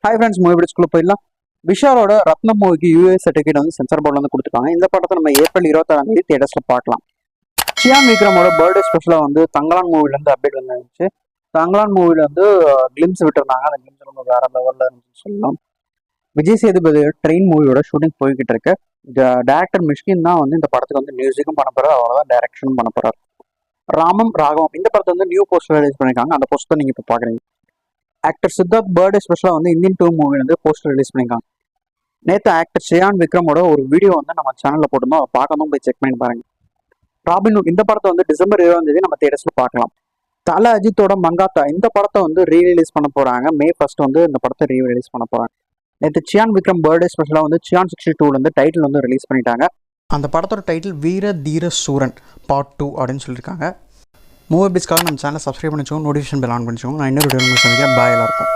Hi friends, movie பிடிச்சுக்குள்ள போயிடலாம். விஷாலோட ரத்னம் மூவிக்கு US certificate வந்து சென்சார் போர்டில் வந்து கொடுத்துருக்காங்க. இந்த படத்தை நம்ம ஏப்ரல் 26 தியேட்டர்ஸில் பார்க்கலாம். சியான் விக்ரமோட பர்த்டே ஸ்பெஷலாக வந்து தங்கலான் மூவிலேருந்து அப்டேட் வந்துருந்துச்சு. தங்கலான் மூவில வந்து கிளிம்ஸ் விட்டுருந்தாங்க. அந்த கிளிம்ஸ் ரொம்ப வேற லெவலில் இருந்துச்சு சொல்லலாம். விஜய் சேதுபதி ட்ரெயின் மூவியோட ஷூட்டிங் போய்கிட்டு இருக்கு. டேரக்டர் மிஷ்கின் தான் வந்து இந்த படத்துக்கு வந்து மியூசிக்கும் பண்ண போறாரு, அவர் தான் டைரக்ஷனும் பண்ண போறாரு. ராமம் ராகவம் இந்த படத்தை வந்து நியூ போஸ்டர் ரிலீஸ் பண்ணியிருக்காங்க. அந்த போஸ்டர் நீங்க இப்போ பாக்குறீங்க. ஆக்டர் சித்தார்த் பர்த்டே ஸ்பெஷலாக வந்து இந்தியன் 2 மூவி வந்து போஸ்டர் ரிலீஸ் பண்ணியிருக்காங்க. நேற்று ஆக்டர் சியான் விக்ரமோட ஒரு வீடியோ வந்து நம்ம சேனலில் போட்டிருந்தோம். அதை பார்க்கணும், போய் செக் பண்ணி பாருங்க. ராபின்ஹுட் இந்த படத்தை வந்து டிசம்பர் 20 நம்ம தியேட்டர்ஸ்ல பார்க்கலாம். தல அஜித்தோட மங்காத்தா இந்த படத்தை வந்து ரீரிலீஸ் பண்ண போறாங்க. மே 1 வந்து இந்த படத்தை ரீரிலீஸ் பண்ண போறாங்க. நேற்று சியான் விக்ரம் பர்த்டே ஸ்பெஷலாக வந்து சியான் 62 வந்து டைட்டில் வந்து ரிலீஸ் பண்ணிட்டாங்க. அந்த படத்தோட டைட்டில் வீர தீர சூரன் பார்ட் 2 அப்படின்னு சொல்லியிருக்காங்க. மூவி பிஸ்க்காக நம்ம சேனலை சப்ஸ்கிரைப் பண்ணிச்சோங்க, நோட்டிஃபிகேஷன் பெல் ஆன் பண்ணிச்சோங்க. நான் இன்னொரு வீடியோ சந்திக்கிறேன். பாய் எல்லாருக்கும்.